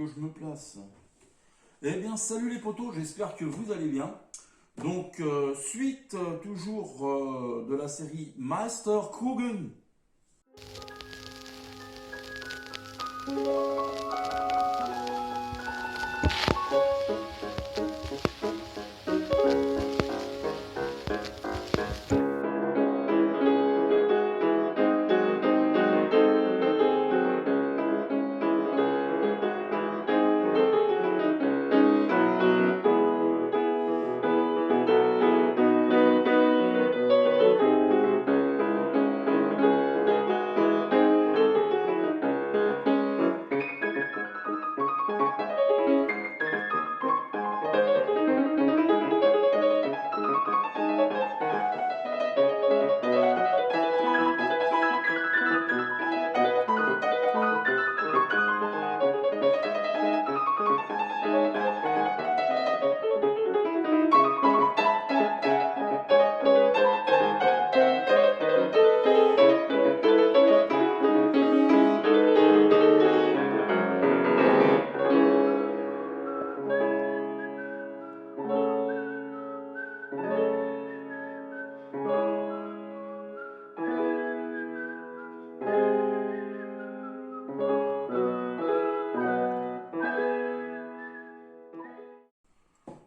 que je me place. Eh bien, salut les potos, j'espère que vous allez bien. Donc, suite toujours de la série Meisterkugeln.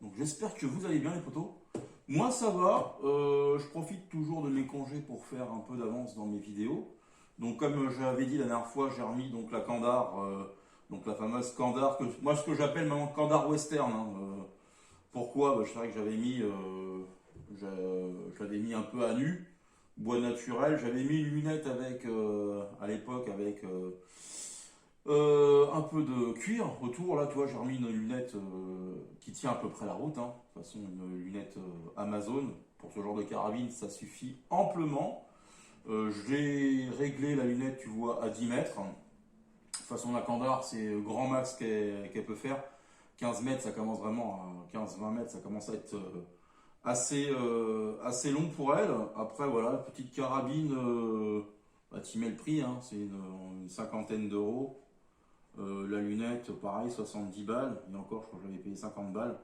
Donc j'espère que vous allez bien les potos. Moi ça va, je profite toujours de mes congés pour faire un peu d'avance dans mes vidéos. Donc comme j'avais dit la dernière fois, j'ai remis donc la Kandar, donc la fameuse Kandar, moi ce que j'appelle maintenant Kandar Western. Pourquoi? C'est vrai que je l'avais mis un peu à nu, bois naturel. J'avais mis une lunette avec, à l'époque avec un peu de cuir autour. Là tu vois, j'ai remis une lunette qui tient à peu près la route, hein. De toute façon une lunette Amazon pour ce genre de carabine ça suffit amplement. J'ai réglé la lunette, tu vois, à 10 mètres. De toute façon la Kandar c'est le grand max qu'elle peut faire. 15 mètres ça commence vraiment à 15-20 mètres, ça commence à être assez long pour elle. Après voilà, petite carabine, tu mets le prix, hein, c'est une cinquantaine d'euros. La lunette, pareil, 70 balles. Et encore, je crois que j'avais payé 50 balles.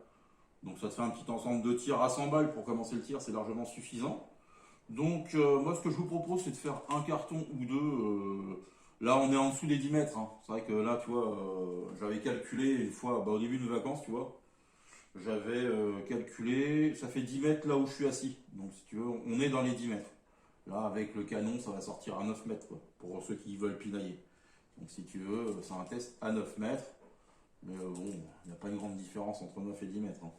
Donc ça te fait un petit ensemble de tirs à 100 balles pour commencer le tir, c'est largement suffisant. Donc moi, ce que je vous propose, c'est de faire un carton ou deux. Là, on est en dessous des 10 mètres. Hein. C'est vrai que là, tu vois, j'avais calculé une fois, au début de mes vacances, tu vois. J'avais calculé, ça fait 10 mètres là où je suis assis. Donc si tu veux, on est dans les 10 mètres. Là, avec le canon, ça va sortir à 9 mètres, quoi, pour ceux qui veulent pinailler. Donc si tu veux, c'est un test à 9 mètres. Mais bon, il n'y a pas une grande différence entre 9 et 10 mètres. Hein.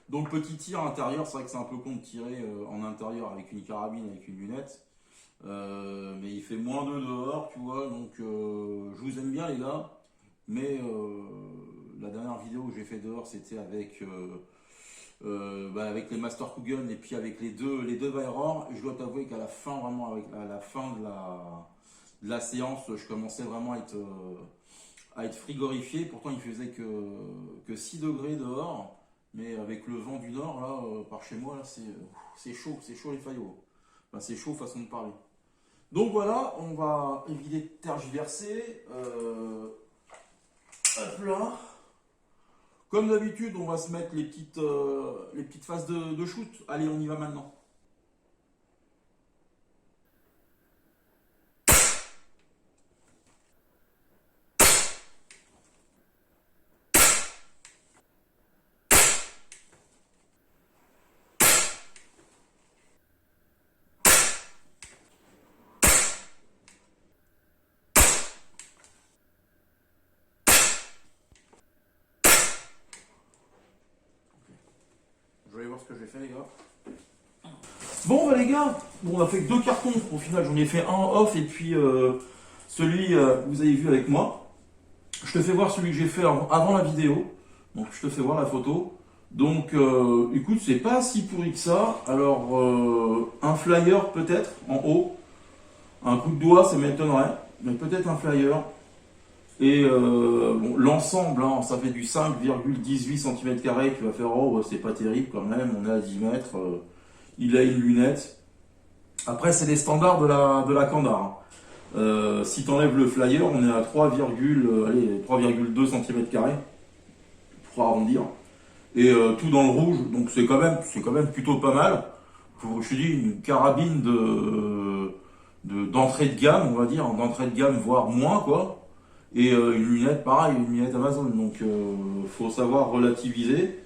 Donc petit tir intérieur, c'est vrai que c'est un peu con de tirer en intérieur avec une carabine, avec une lunette. Mais il fait moins 2 dehors, tu vois. Donc je vous aime bien les gars. Mais la dernière vidéo que j'ai fait dehors, c'était avec... avec les Meisterkugeln et puis avec les deux Weyrauch. Je dois t'avouer qu'à la fin, vraiment, à la fin de la séance, je commençais vraiment à être frigorifié. Pourtant, il faisait que 6 degrés dehors. Mais avec le vent du nord, là, par chez moi, là, c'est chaud les faillots. Enfin, c'est chaud façon de parler. Donc voilà, on va éviter de tergiverser. Hop là. Comme d'habitude, on va se mettre les petites phases de shoot. Allez, on y va maintenant. Je vais aller voir ce que j'ai fait les gars. Bon bah les gars, on a fait que 2 cartons. Au final j'en ai fait un en off et puis celui que vous avez vu avec moi. Je te fais voir celui que j'ai fait avant la vidéo. Donc je te fais voir la photo. Donc écoute, c'est pas si pourri que ça. Alors un flyer peut-être en haut. Un coup de doigt ça m'étonnerait. Mais peut-être un flyer. Et bon, l'ensemble, hein, ça fait du 5,18 cm². Tu vas faire, oh, c'est pas terrible quand même, on est à 10 mètres. Il a une lunette. Après, c'est les standards de la Kandar. Hein. Si tu enlèves le flyer, on est à 3,2 cm² pour arrondir. Et tout dans le rouge, donc c'est quand même plutôt pas mal. Pour, je te dis, une carabine d'entrée de gamme, on va dire, d'entrée de gamme, voire moins, quoi. Et une lunette, pareil, une lunette Amazon. Donc, faut savoir relativiser.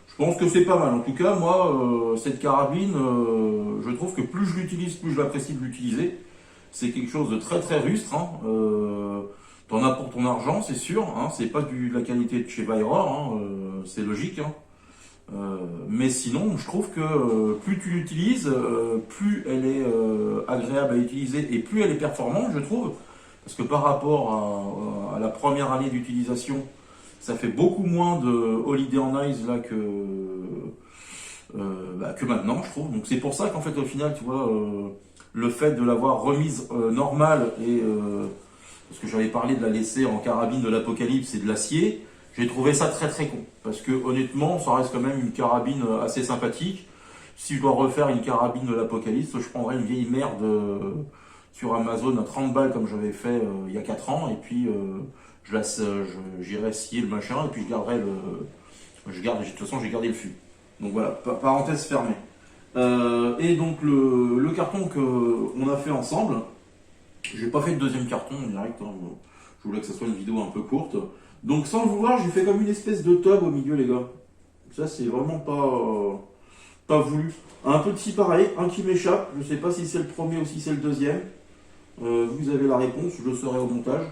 Je pense que c'est pas mal. En tout cas, moi, cette carabine, je trouve que plus je l'utilise, plus je l'apprécie de l'utiliser. C'est quelque chose de très très rustre. Hein. T'en as pour ton argent, c'est sûr. Hein. C'est pas de la qualité de chez Weyrauch, hein. C'est logique. Hein. Mais sinon, je trouve que plus tu l'utilises, plus elle est agréable à utiliser et plus elle est performante, je trouve. Parce que par rapport à la première année d'utilisation, ça fait beaucoup moins de Holiday on Ice là que maintenant, je trouve. Donc c'est pour ça qu'en fait, au final, tu vois, le fait de l'avoir remise normale et parce que j'avais parlé de la laisser en carabine de l'Apocalypse et de l'acier, j'ai trouvé ça très très con. Parce que honnêtement, ça reste quand même une carabine assez sympathique. Si je dois refaire une carabine de l'Apocalypse, je prendrais une vieille merde sur Amazon à 30 balles comme j'avais fait il y a 4 ans. Et puis j'irai scier le machin et puis je garderai le. De toute façon, j'ai gardé le fût. Donc voilà, parenthèse fermée. Et donc le carton qu'on a fait ensemble, j'ai pas fait de deuxième carton en direct, hein. Je voulais que ça soit une vidéo un peu courte. Donc sans le vouloir, j'ai fait comme une espèce de tub au milieu, les gars. Ça, c'est vraiment pas voulu. Un petit pareil, un qui m'échappe. Je sais pas si c'est le premier ou si c'est le deuxième. Vous avez la réponse, je le saurai au montage.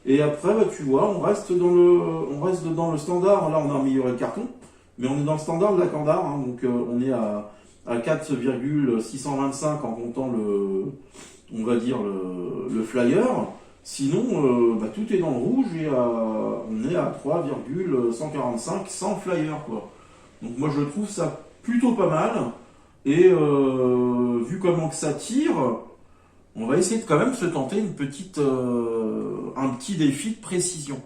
Et après, bah, tu vois, on reste dans le standard. Là, on a amélioré le carton, mais on est dans le standard de la Candar. Hein. Donc, on est à 4,625 en comptant on va dire le flyer. Sinon, bah, tout est dans le rouge et on est à 3,145 sans flyer, quoi. Donc moi je trouve ça plutôt pas mal. Et vu comment que ça tire, on va essayer de quand même se tenter un petit défi de précision.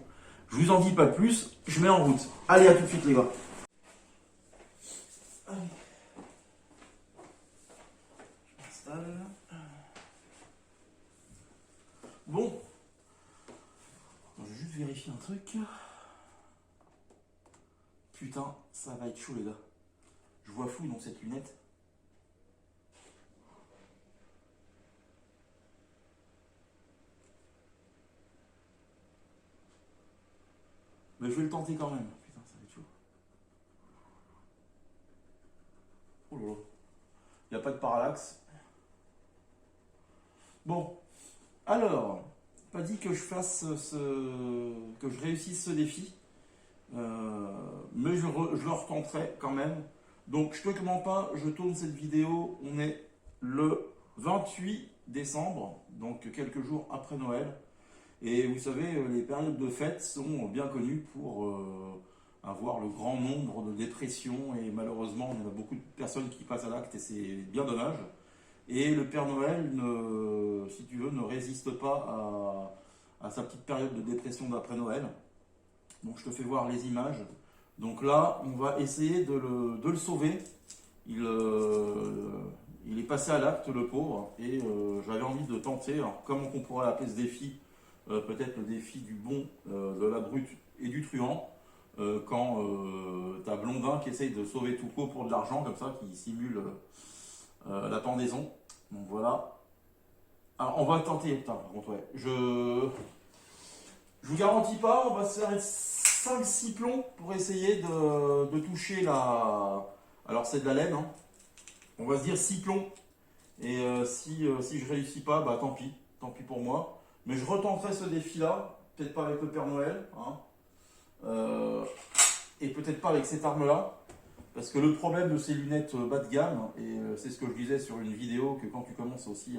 Je vous en dis pas plus, je mets en route. Allez, à tout de suite les gars. Allez. Je m'installe. Bon, je vais juste vérifier un truc. Putain, ça va être chaud les gars. Je vois flou dans cette lunette. Mais je vais le tenter quand même. Putain, ça va être chaud. Oh là là. Il n'y a pas de parallaxe. Bon, alors, pas dit que je fasse que je réussisse ce défi. Mais je le retenterai quand même. Donc je te mens pas, je tourne cette vidéo, on est le 28 décembre, donc quelques jours après Noël. Et vous savez, les périodes de fête sont bien connues pour avoir le grand nombre de dépressions et malheureusement, il y a beaucoup de personnes qui passent à l'acte et c'est bien dommage. Et le Père Noël, si tu veux, ne résiste pas à sa petite période de dépression d'après Noël. Donc je te fais voir les images. Donc là, on va essayer de le sauver. Il est passé à l'acte, le pauvre, et j'avais envie de tenter, alors, comment on pourrait appeler ce défi, peut-être le défi du bon, de la brute et du truand, quand tu as Blondin qui essaye de sauver Touko pour de l'argent, comme ça, qui simule la pendaison. Donc voilà. Alors on va tenter, putain, par contre, ouais. Je vous garantis pas, on va se faire 5-6 plombs pour essayer de toucher la. Alors c'est de la laine, hein. On va se dire 6 plombs. Et si je réussis pas, bah tant pis pour moi. Mais je retenterai ce défi-là, peut-être pas avec le Père Noël, hein. Et peut-être pas avec cette arme-là. Parce que le problème de ces lunettes bas de gamme, et c'est ce que je disais sur une vidéo, que quand tu commences aussi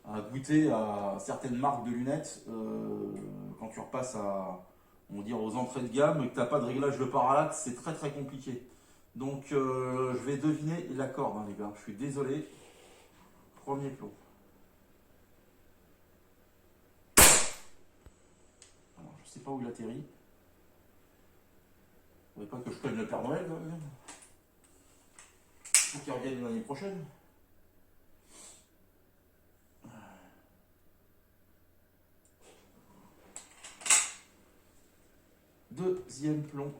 à goûter à certaines marques de lunettes, quand tu repasses on va dire, aux entrées de gamme et que tu n'as pas de réglage de parallaxe, c'est très très compliqué. Donc je vais deviner la corde, hein, les gars. Je suis désolé. Premier plomb. Alors, je sais pas où il atterrit. Il ne faudrait pas que je prenne le Père Noël quand même. Il faut qu'il revienne l'année prochaine. deuxième plomb.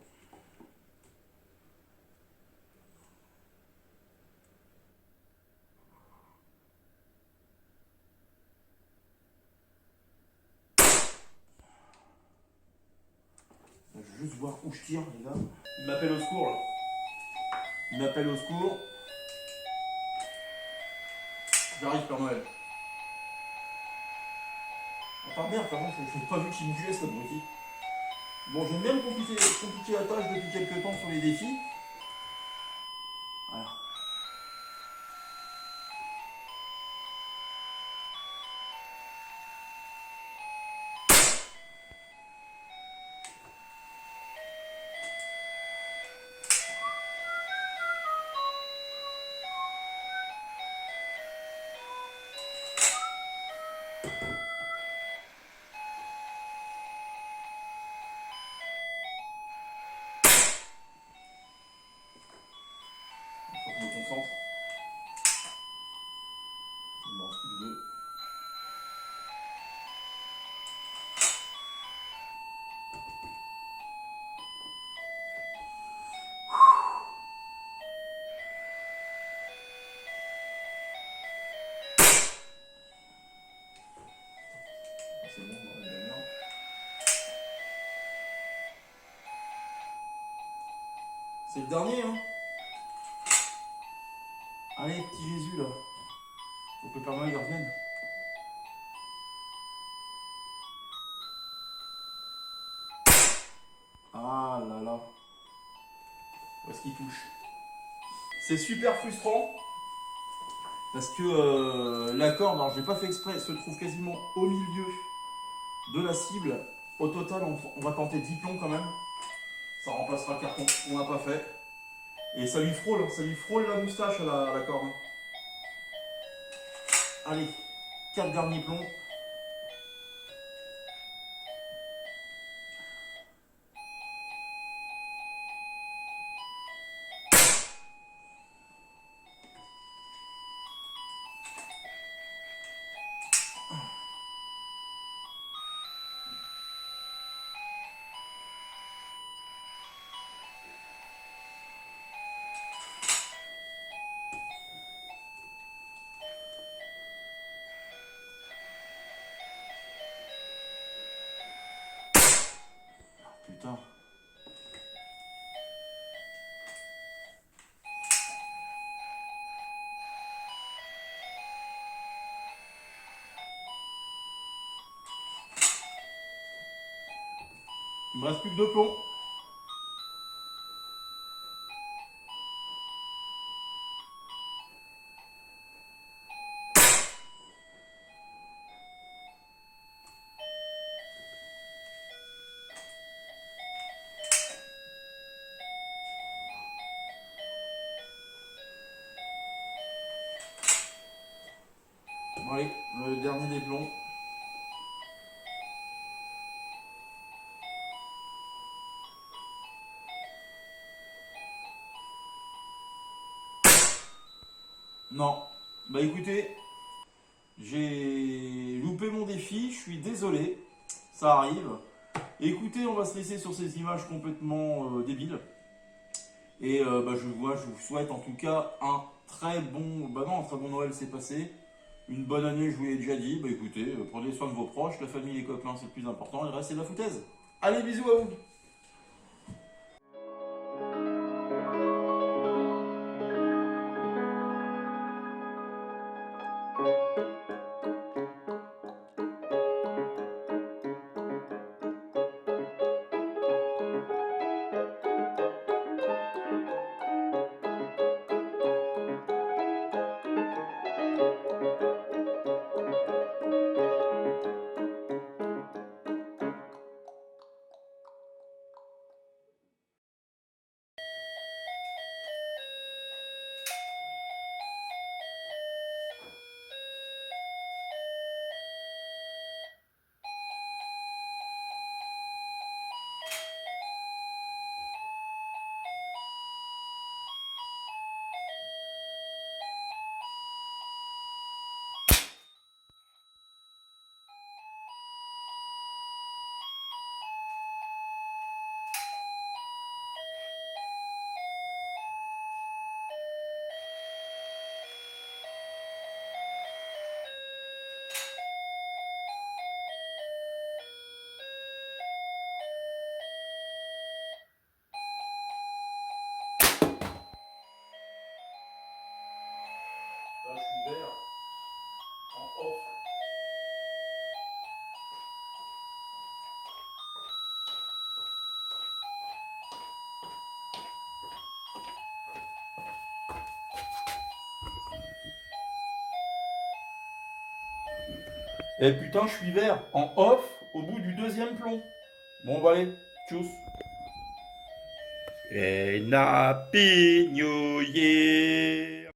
Je vais juste voir où je tire, les gars. Il m'appelle au secours, là. Il m'appelle au secours. J'arrive, Père Noël. Ah, par merde, par contre, je n'ai pas vu qu'il bougeait, cet abruti. Bon, j'aime bien me compliquer la tâche depuis quelques temps sur les défis. Voilà. Faut que je me concentre. Il me reste plus que deux. C'est bon, on va bien. C'est le dernier, hein. Allez, petit Jésus, là. Faut que le Père Noël revienne. Ah là là. Où est-ce qu'il touche? C'est super frustrant. Parce que la corde, alors j'ai pas fait exprès, se trouve quasiment au milieu de la cible. Au total, on va tenter 10 plombs quand même. Ça remplacera le carton qu'on n'a pas fait. Et ça lui frôle la moustache à la corde. Allez, 4 derniers plombs. Putain. Il me reste plus que 2 plombs. Bon, allez, le dernier des plombs. Non. Bah écoutez, j'ai loupé mon défi, je suis désolé. Ça arrive. Écoutez, on va se laisser sur ces images complètement débiles. Et bah, je vous souhaite en tout cas un très bon. Bah non, un très bon Noël s'est passé. Une bonne année, je vous l'ai déjà dit. Bah écoutez, prenez soin de vos proches, la famille, les copains, c'est le plus important. Et le reste, c'est de la foutaise. Allez, bisous à vous! Là, je suis vert en off. Et putain, je suis vert en off au bout du deuxième plomb. Bon, bah allez, tchuss. And Happy New Year.